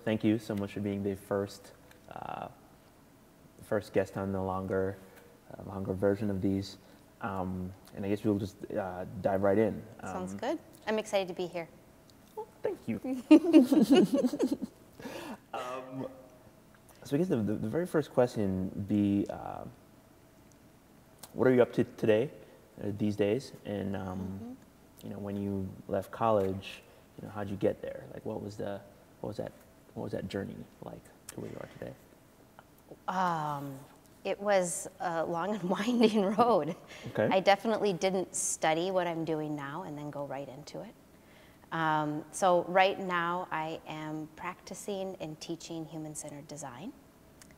thank you so much for being the first guest on the longer version of these. And I guess we'll just dive right in. Sounds good. I'm excited to be here. Well, thank you. So I guess the very first question would be, what are you up to today, these days? And you know, when you left college, you know, how'd you get there? Like, what was that journey like to where you are today? It was a long and winding road. Okay. I definitely didn't study what I'm doing now and then go right into it. So right now I am practicing and teaching human-centered design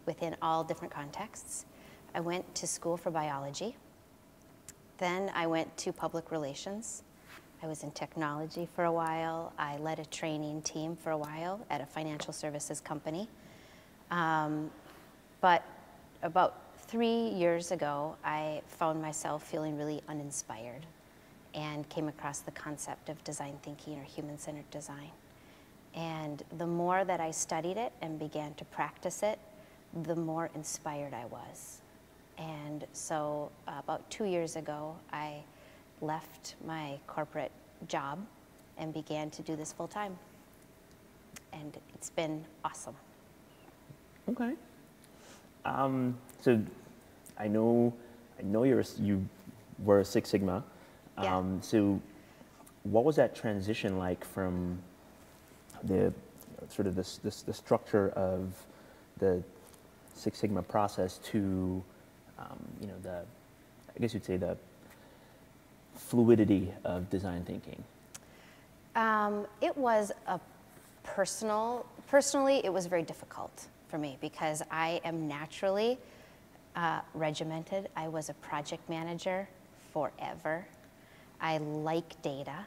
within all different contexts. I went to school for biology. Then I went to public relations. I was in technology for a while. I led a training team for a while at a financial services company. But about 3 years ago, I found myself feeling really uninspired and came across the concept of design thinking or human-centered design. And the more that I studied it and began to practice it, the more inspired I was. And so about 2 years ago, I left my corporate job and began to do this full time. And it's been awesome. Okay. So I know you were a Six Sigma. Yeah. So what was that transition like from the sort of the structure of the Six Sigma process to you know, I guess you'd say the fluidity of design thinking? It was personally, it was very difficult for me because I am naturally regimented. I was a project manager forever. I like data.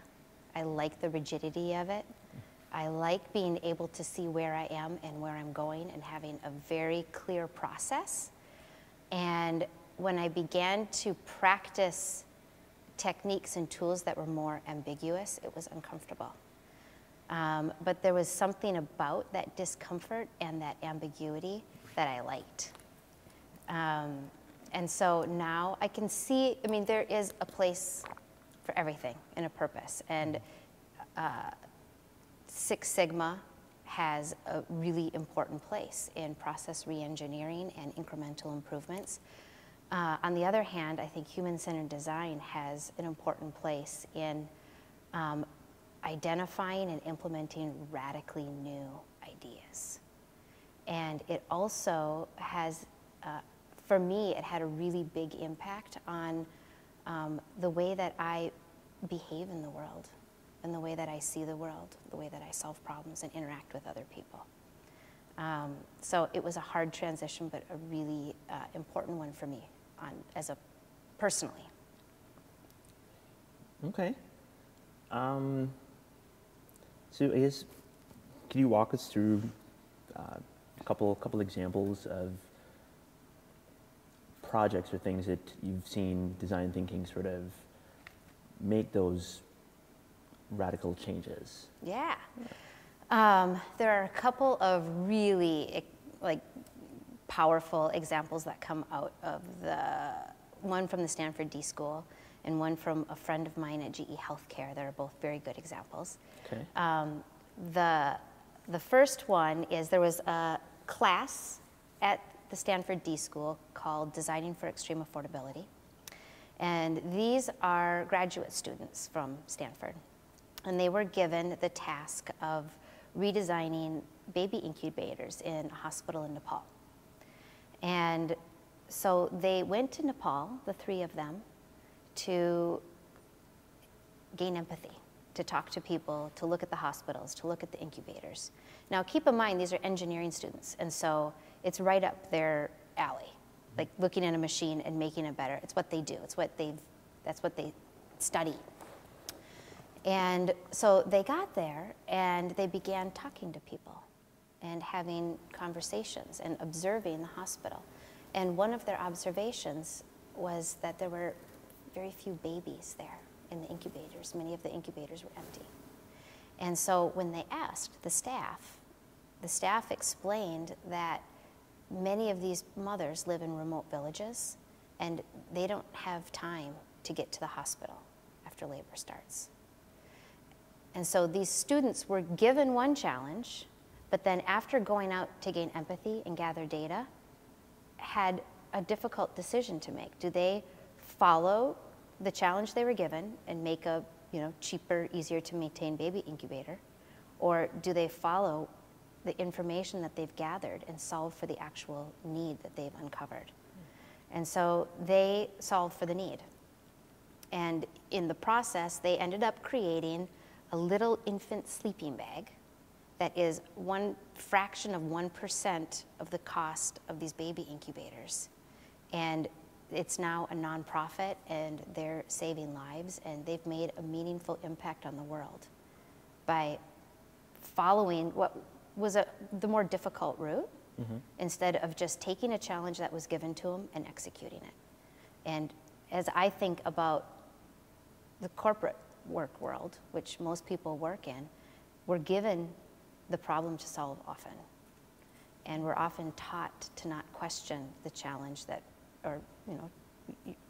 I like the rigidity of it. I like being able to see where I am and where I'm going and having a very clear process. And when I began to practice techniques and tools that were more ambiguous, it was uncomfortable. But there was something about that discomfort and that ambiguity that I liked. And so now I can see, I mean, there is a place for everything and a purpose. And Six Sigma has a really important place in process reengineering and incremental improvements. On the other hand, I think human-centered design has an important place in identifying and implementing radically new ideas. And it also has, for me, it had a really big impact on the way that I behave in the world and the way that I see the world, the way that I solve problems and interact with other people. So it was a hard transition, but a really important one for me personally. Okay. So I guess, can you walk us through a couple examples of projects or things that you've seen design thinking sort of make those radical changes? Yeah. There are a couple of really powerful examples that come out of one from the Stanford D School and one from a friend of mine at GE Healthcare. They're both very good examples. Okay. The first one is there was a class at the Stanford D School called Designing for Extreme Affordability. And these are graduate students from Stanford. And they were given the task of redesigning baby incubators in a hospital in Nepal. And so they went to Nepal, the three of them, to gain empathy, to talk to people, to look at the hospitals, to look at the incubators. Now keep in mind, these are engineering students, and so it's right up their alley, like looking at a machine and making it better. It's what they do, that's what they study. And so they got there and they began talking to people and having conversations and observing the hospital. And one of their observations was that there were very few babies there in the incubators. Many of the incubators were empty. And so when they asked the staff, the staff explained that many of these mothers live in remote villages and they don't have time to get to the hospital after labor starts. And so these students were given one challenge, but then after going out to gain empathy and gather data, had a difficult decision to make. Do they follow the challenge they were given and make a cheaper, easier to maintain baby incubator? Or do they follow the information that they've gathered and solve for the actual need that they've uncovered? And so they solved for the need. And in the process, they ended up creating a little infant sleeping bag that is 1% of the cost of these baby incubators. And it's now a nonprofit, and they're saving lives, and they've made a meaningful impact on the world by following what was the more difficult route, instead of just taking a challenge that was given to them and executing it. And as I think about the corporate work world, which most people work in, we're given the problem to solve often. And we're often taught to not question the challenge that, or,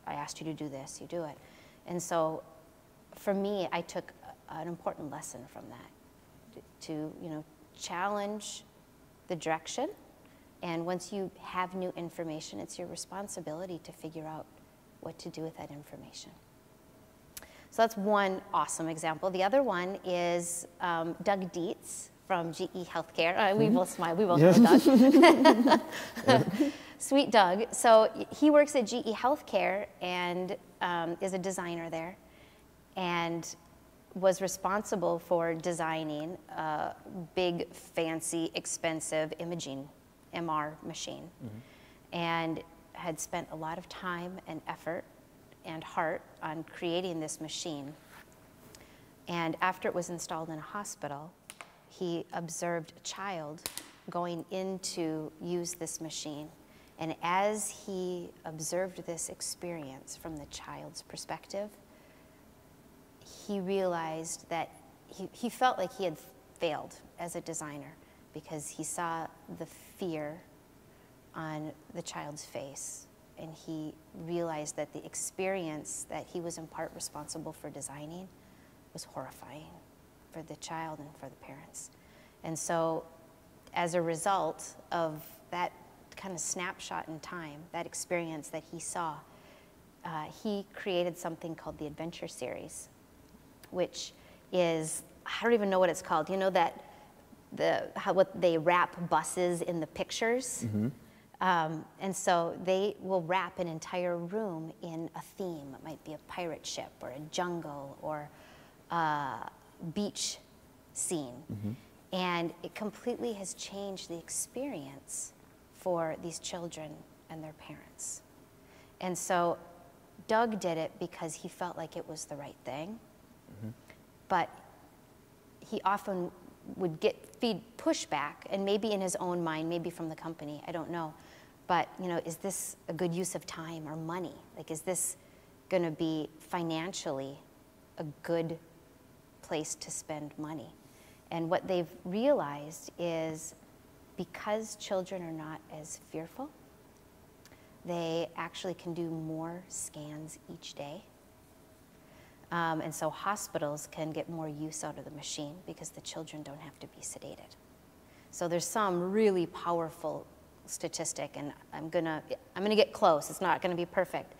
I asked you to do this, you do it. And so for me, I took an important lesson from that, to challenge the direction. And once you have new information, it's your responsibility to figure out what to do with that information. So that's one awesome example. The other one is Doug Dietz from GE Healthcare. We both smile, we both know Doug. Sweet Doug. So he works at GE Healthcare and is a designer there, and was responsible for designing a big, fancy, expensive imaging MR machine, and had spent a lot of time and effort and heart on creating this machine. And after it was installed in a hospital, he observed a child going in to use this machine. And as he observed this experience from the child's perspective, he realized that he felt like he had failed as a designer, because he saw the fear on the child's face. And he realized that the experience that he was in part responsible for designing was horrifying for the child and for the parents. And so as a result of that kind of snapshot in time, that experience that he saw, he created something called the Adventure Series, which is, I don't even know what it's called. You know that what they wrap buses in the pictures? And so they will wrap an entire room in a theme. It might be a pirate ship or a jungle or a beach scene. And it completely has changed the experience for these children and their parents. And so Doug did it because he felt like it was the right thing. But he often would feed pushback, and maybe in his own mind, maybe from the company, I don't know. But is this a good use of time or money? Like, is this going to be financially a good place to spend money? And what they've realized is, because children are not as fearful, they actually can do more scans each day. And so hospitals can get more use out of the machine because the children don't have to be sedated. So there's some really powerful statistic, and I'm gonna get close. It's not gonna be perfect,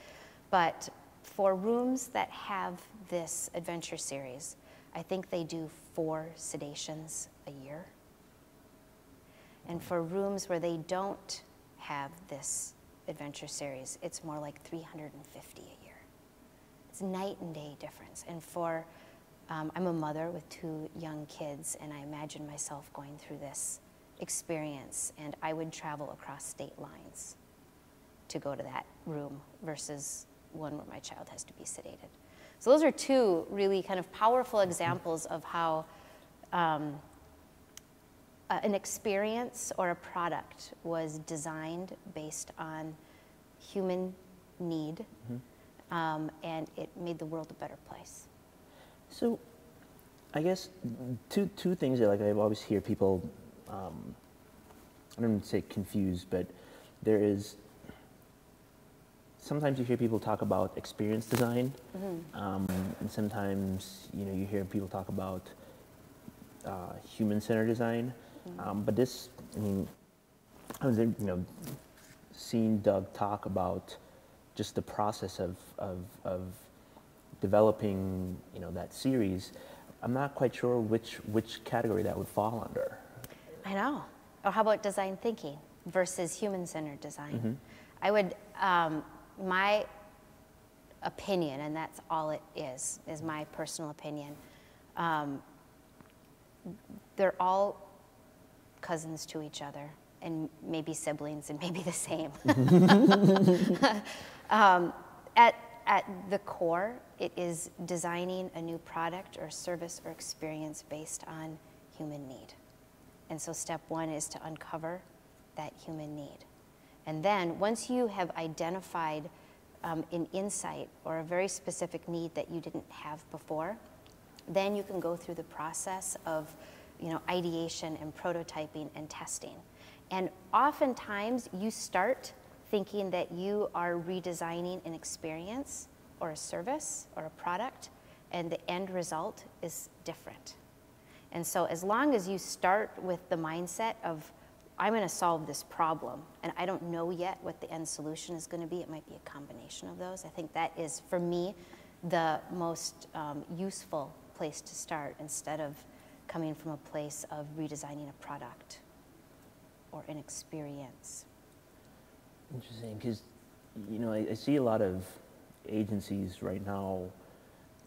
but for rooms that have this Adventure Series, I think they do 4 sedations a year. And for rooms where they don't have this Adventure Series, it's more like 350 a year. It's night and day difference. And for, I'm a mother with 2 young kids, and I imagine myself going through this experience, and I would travel across state lines to go to that room versus one where my child has to be sedated. So those are 2 really kind of powerful examples of how an experience or a product was designed based on human need, and it made the world a better place. So I guess two things that I always hear people I don't want to say confused, but there is, sometimes you hear people talk about experience design, and sometimes, you know, you hear people talk about human-centered design. But this, I mean, I was, you know, seeing Doug talk about just the process of developing, you know, that series. I'm not quite sure which category that would fall under. I know. Or how about design thinking versus human-centered design? I would, my opinion, and that's all it is my personal opinion, they're all cousins to each other, and maybe siblings, and maybe the same. At the core, it is designing a new product or service or experience based on human need. And so step one is to uncover that human need. And then once you have identified an insight or a very specific need that you didn't have before, then you can go through the process of, you know, ideation and prototyping and testing. And oftentimes you start thinking that you are redesigning an experience or a service or a product, and the end result is different. And so as long as you start with the mindset of, I'm going to solve this problem, and I don't know yet what the end solution is going to be, it might be a combination of those. I think that is, for me, the most useful place to start, instead of coming from a place of redesigning a product or an experience. Interesting, because, you know, I see a lot of agencies right now,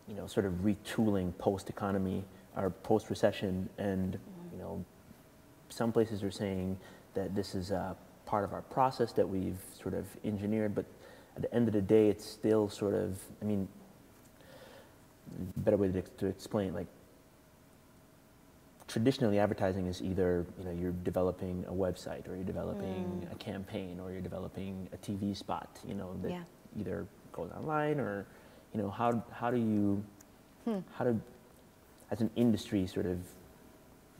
you know, sort of retooling post-economy or post-recession, and, you know, some places are saying that this is a part of our process that we've sort of engineered, but at the end of the day, it's still sort of, I mean, better way to explain, like, traditionally advertising is either, you know, you're developing a website, or you're developing a campaign, or you're developing a TV spot, you know, that either goes online, or, you know, how do you, how do, as an industry, sort of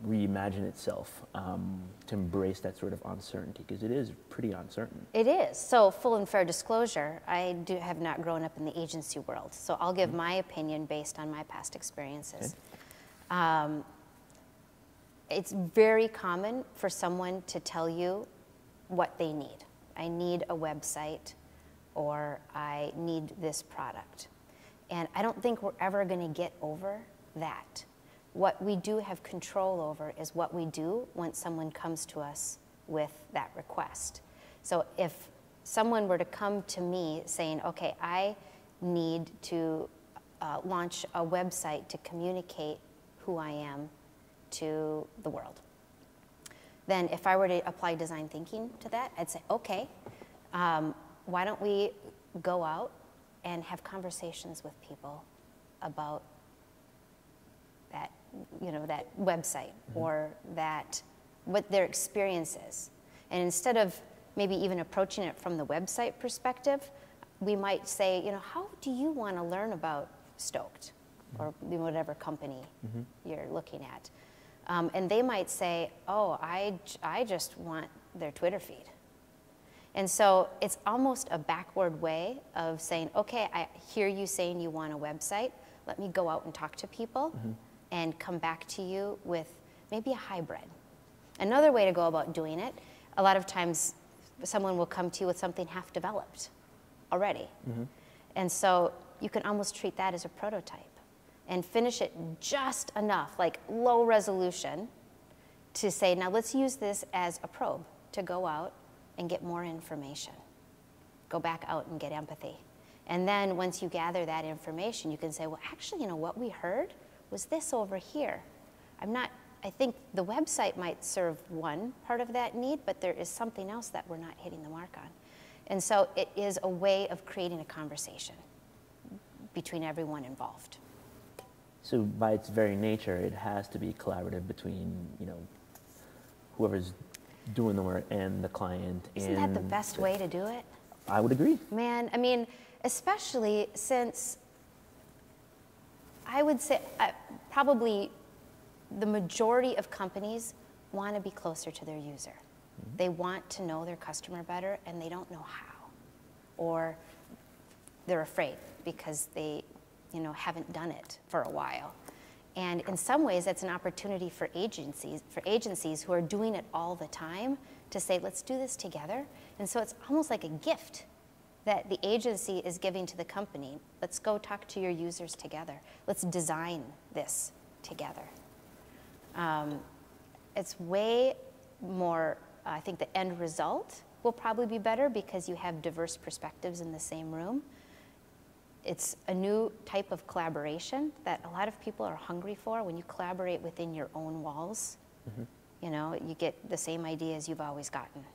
reimagine itself to embrace that sort of uncertainty, because it is pretty uncertain. It is. So full and fair disclosure, I have not grown up in the agency world, so I'll give my opinion based on my past experiences. Okay. It's very common for someone to tell you what they need. I need a website, or I need this product. And I don't think we're ever going to get over that. What we do have control over is what we do when someone comes to us with that request. So if someone were to come to me saying, okay, I need to launch a website to communicate who I am to the world, then if I were to apply design thinking to that, I'd say, okay, why don't we go out and have conversations with people about that, you know, that website, or that, what their experience is. And instead of maybe even approaching it from the website perspective, we might say, you know, how do you want to learn about Stoked, or whatever company you're looking at? And they might say, oh, I just want their Twitter feed. And so it's almost a backward way of saying, okay, I hear you saying you want a website. Let me go out and talk to people and come back to you with maybe a hybrid. Another way to go about doing it, a lot of times someone will come to you with something half developed already. And so you can almost treat that as a prototype and finish it just enough, like low resolution, to say, now let's use this as a probe to go out and get more information. Go back out and get empathy. And then once you gather that information, you can say, well, actually, you know, what we heard was this over here. I think the website might serve one part of that need, but there is something else that we're not hitting the mark on. And so it is a way of creating a conversation between everyone involved. So by its very nature, it has to be collaborative between, you know, whoever's doing the work and the client. Isn't that the best way to do it? I would agree. Man, I mean, especially since I would say probably the majority of companies want to be closer to their user. They want to know their customer better, and they don't know how. Or they're afraid because they, haven't done it for a while. And in some ways, that's an opportunity for agencies who are doing it all the time to say, let's do this together. And so it's almost like a gift that the agency is giving to the company. Let's go talk to your users together. Let's design this together. It's way more, I think the end result will probably be better because you have diverse perspectives in the same room. It's a new type of collaboration that a lot of people are hungry for when you collaborate within your own walls. You get the same ideas you've always gotten.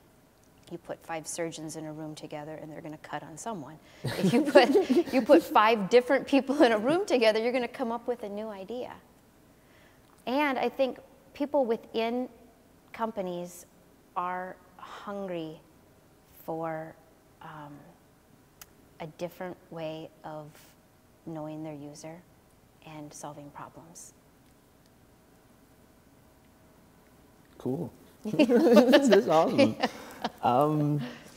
You put 5 surgeons in a room together and they're going to cut on someone. If you put 5 different people in a room together, you're going to come up with a new idea. And I think people within companies are hungry for a different way of knowing their user and solving problems. Cool. That's awesome.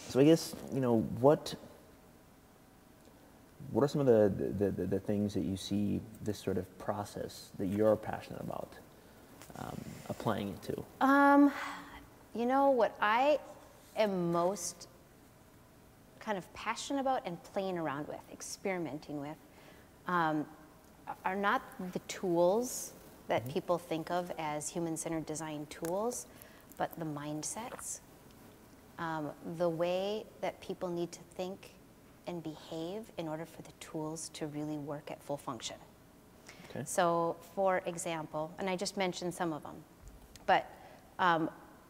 So I guess, what are some of the things that you see this sort of process that you're passionate about applying it to? What I am most kind of passionate about and playing around with, experimenting with, are not the tools that people think of as human-centered design tools, but the mindsets, the way that people need to think and behave in order for the tools to really work at full function. Okay. So, for example, and I just mentioned some of them, but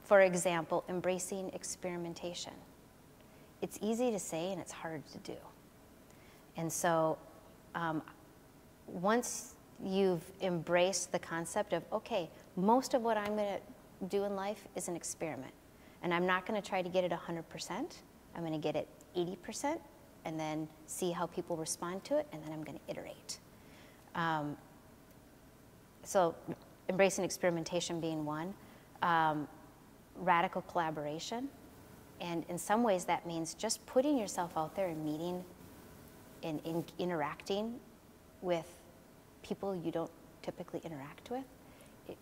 for example, embracing experimentation. It's easy to say and it's hard to do. And so once you've embraced the concept of, okay, most of what I'm going to do in life is an experiment. And I'm not going to try to get it 100%. I'm going to get it 80% and then see how people respond to it, and then I'm going to iterate. So embracing experimentation being one. Radical collaboration. And in some ways that means just putting yourself out there and meeting and interacting with people you don't typically interact with. It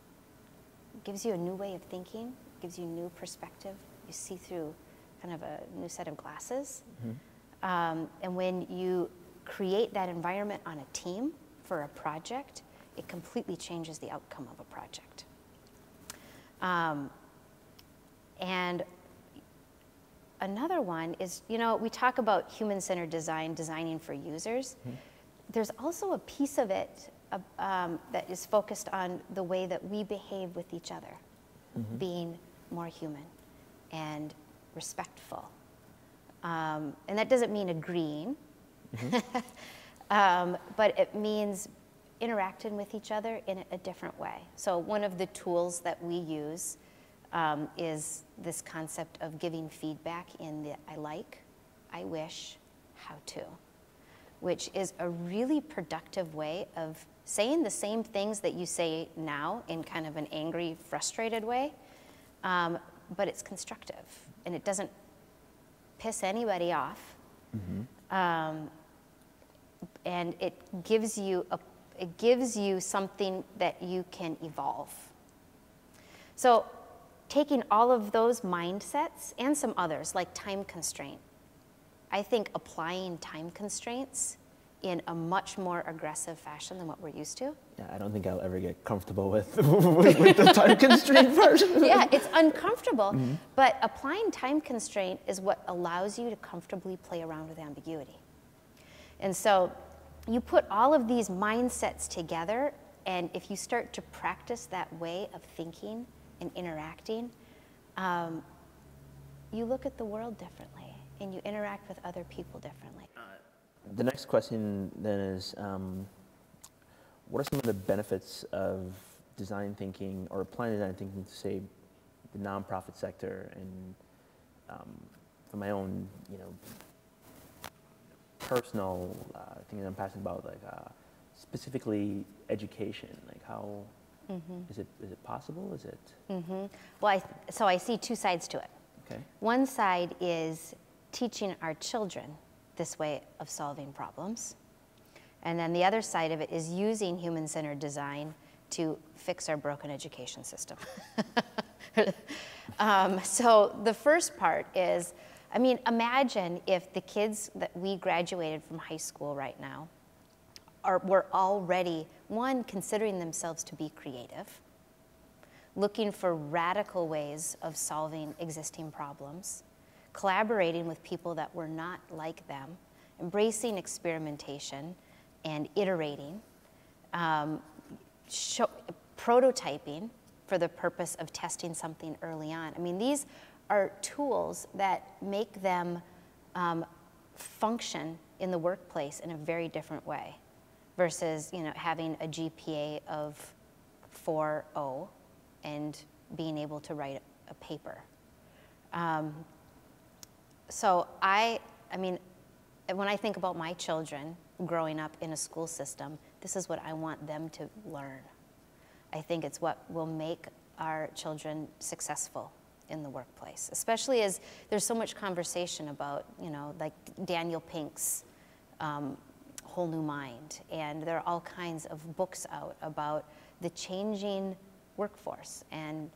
gives you a new way of thinking, gives you new perspective. You see through kind of a new set of glasses. And when you create that environment on a team for a project, it completely changes the outcome of a project. And another one is, we talk about human-centered design, designing for users. There's also a piece of it that is focused on the way that we behave with each other, being more human and respectful. And that doesn't mean agreeing, but it means interacting with each other in a different way. So one of the tools that we use is this concept of giving feedback in the I like, I wish, how to, which is a really productive way of saying the same things that you say now in kind of an angry, frustrated way, but it's constructive and it doesn't piss anybody off. And it gives you something that you can evolve. So taking all of those mindsets and some others like time constraint, I think applying time constraints in a much more aggressive fashion than what we're used to. Yeah, I don't think I'll ever get comfortable with the time constraint version. Yeah, it's uncomfortable, but applying time constraint is what allows you to comfortably play around with ambiguity. And so you put all of these mindsets together, and if you start to practice that way of thinking and interacting, you look at the world differently, and you interact with other people differently. The next question then is, what are some of the benefits of design thinking or applying design thinking to, say, the nonprofit sector and for my own, personal thing that I'm passionate about, like specifically education, like how Is it possible? Is it? Well, so I see two sides to it. Okay. One side is teaching our children this way of solving problems. And then the other side of it is using human-centered design to fix our broken education system. So the first part is, I mean, imagine if the kids that we graduated from high school right now were already, one, considering themselves to be creative, looking for radical ways of solving existing problems, collaborating with people that were not like them, embracing experimentation and iterating, prototyping for the purpose of testing something early on. I mean, these are tools that make them function in the workplace in a very different way versus, you know, having a GPA of 4.0 and being able to write a paper. So I mean, when I think about my children growing up in a school system, this is what I want them to learn. I think it's what will make our children successful in the workplace, especially as there's so much conversation about, you know, like Daniel Pink's Whole New Mind, and there are all kinds of books out about the changing workforce and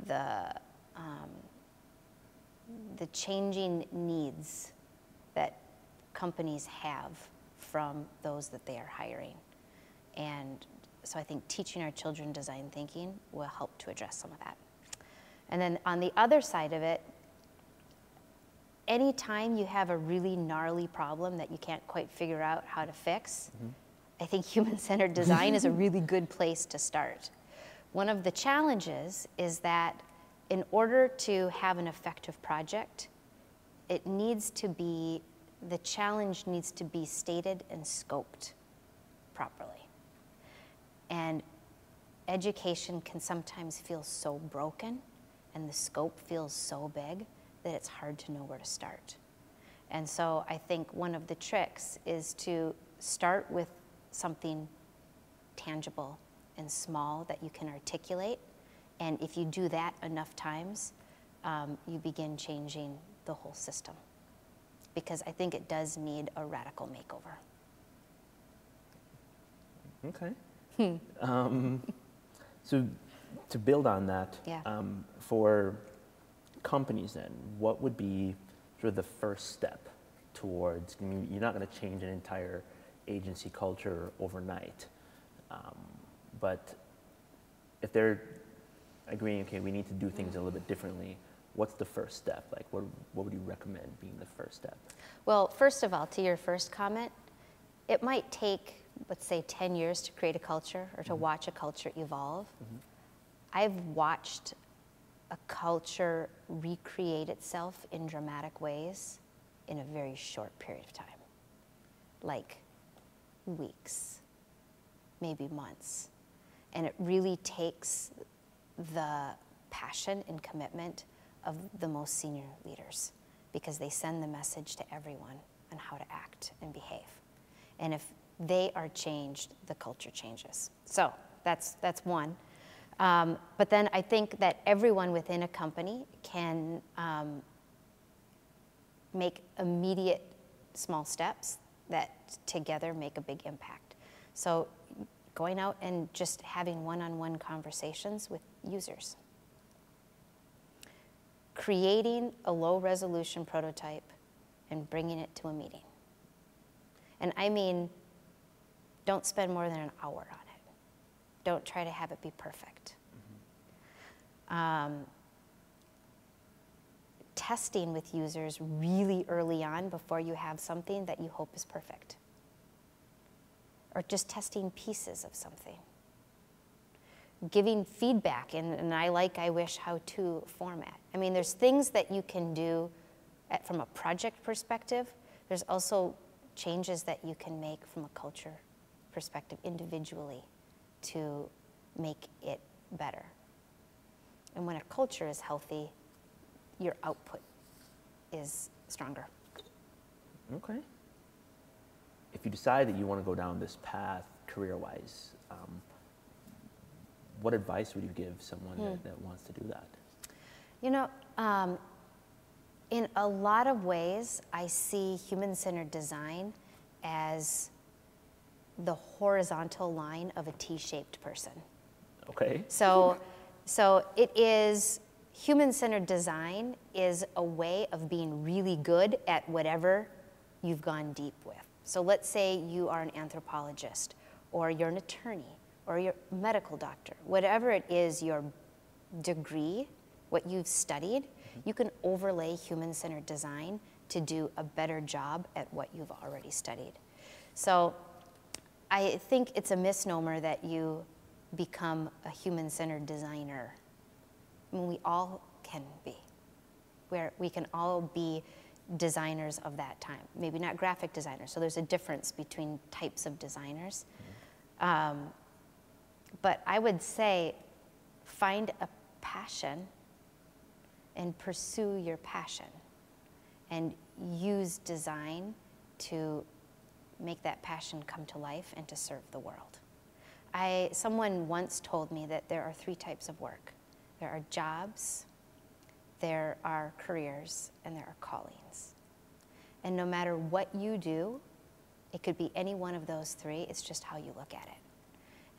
the changing needs that companies have from those that they are hiring. And so I think teaching our children design thinking will help to address some of that. And then on the other side of it, anytime you have a really gnarly problem that you can't quite figure out how to fix, I think human-centered design is a really good place to start. One of the challenges is that in order to have an effective project, it needs to be, the challenge needs to be stated and scoped properly. And education can sometimes feel so broken and the scope feels so big that it's hard to know where to start. And so I think one of the tricks is to start with something tangible and small that you can articulate. And if you do that enough times, you begin changing the whole system. Because I think it does need a radical makeover. Okay. So to build on that, Yeah. For companies then, what would be sort of the first step towards, I mean, you're not going to change an entire agency culture overnight, but if they're agreeing, okay, we need to do things a little bit differently, what's the first step? Like, what would you recommend being the first step? Well, first of all, to your first comment, it might take, let's say, 10 years to create a culture or to watch a culture evolve. I've watched a culture recreate itself in dramatic ways in a very short period of time, like weeks, maybe months. And it really takes the passion and commitment of the most senior leaders because they send the message to everyone on how to act and behave. And if they are changed, the culture changes. So that's one. But then I think that everyone within a company can make immediate small steps that together make a big impact. So going out and just having one-on-one conversations with users. Creating a low-resolution prototype and bringing it to a meeting. And I mean, don't spend more than an hour on it. Don't try to have it be perfect. Testing with users really early on before you have something that you hope is perfect. Or just testing pieces of something. Giving feedback in an I like, I wish, how-to format. I mean, there's things that you can do from a project perspective. There's also changes that you can make from a culture perspective individually to make it better. And when a culture is healthy, your output is stronger. Okay. If you decide that you want to go down this path career-wise, what advice would you give someone that wants to do that? You know, in a lot of ways, I see human-centered design as the horizontal line of a T-shaped person. Okay. So it is, human-centered design is a way of being really good at whatever you've gone deep with. So let's say you are an anthropologist, or you're an attorney, or you're a medical doctor. Whatever it is, your degree, what you've studied, you can overlay human-centered design to do a better job at what you've already studied. So I think it's a misnomer that you become a human-centered designer. I mean, we all can be. Where we can all be designers of that time. Maybe not graphic designers, so there's a difference between types of designers. But I would say find a passion and pursue your passion and use design to make that passion come to life and to serve the world. Someone once told me that there are 3 types of work. There are jobs, there are careers, and there are callings. And no matter what you do, it could be any one of those 3, it's just how you look at it.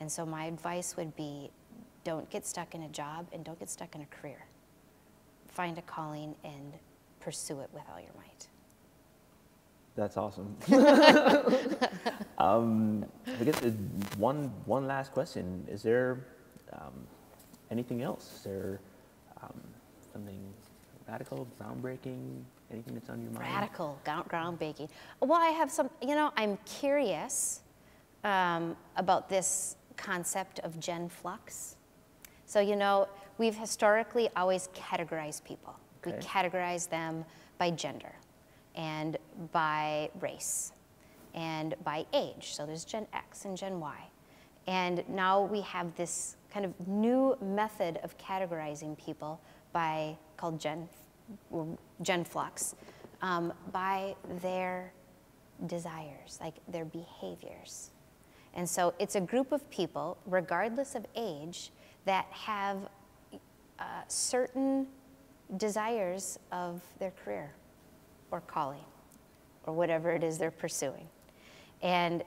And so my advice would be, don't get stuck in a job and don't get stuck in a career. Find a calling and pursue it with all your might. That's awesome. I guess one last question. Is there anything else? Is there something radical, groundbreaking, anything that's on your mind? Radical, groundbreaking. Well, I have some, you know, I'm curious about this concept of genflux. So, you know, we've historically always categorized people. Okay. We categorize them by gender and by race and by age. So there's Gen X and Gen Y. And now we have this kind of new method of categorizing people called genflux, by their desires, like their behaviors. And so it's a group of people, regardless of age, that have certain desires of their career or calling or whatever it is they're pursuing. And,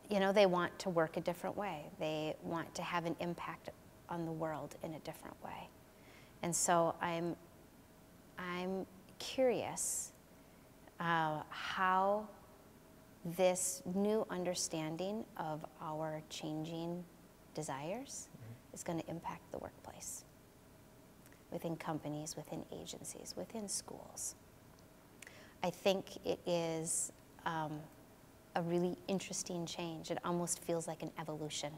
you know, they want to work a different way. They want to have an impact on the world in a different way. And so I'm curious how this new understanding of our changing desires is going to impact the workplace, within companies, within agencies, within schools. I think it is a really interesting change. It almost feels like an evolution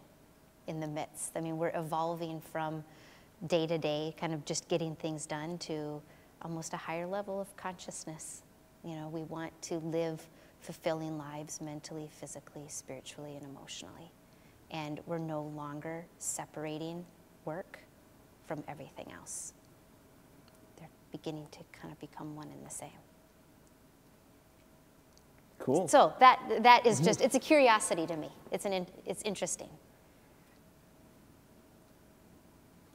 in the midst. I mean, we're evolving from day to day, kind of just getting things done, to almost a higher level of consciousness. You know, we want to live fulfilling lives mentally, physically, spiritually, and emotionally. And we're no longer separating work from everything else. They're beginning to kind of become one and the same. Cool. So that is just, it's a curiosity to me. It's interesting.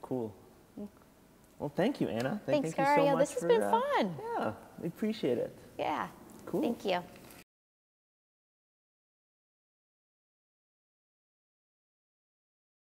Cool. Well, thank you, Anna. Thanks, thank you Garrio. so much. This has been fun. Yeah, we appreciate it. Yeah. Cool. Thank you.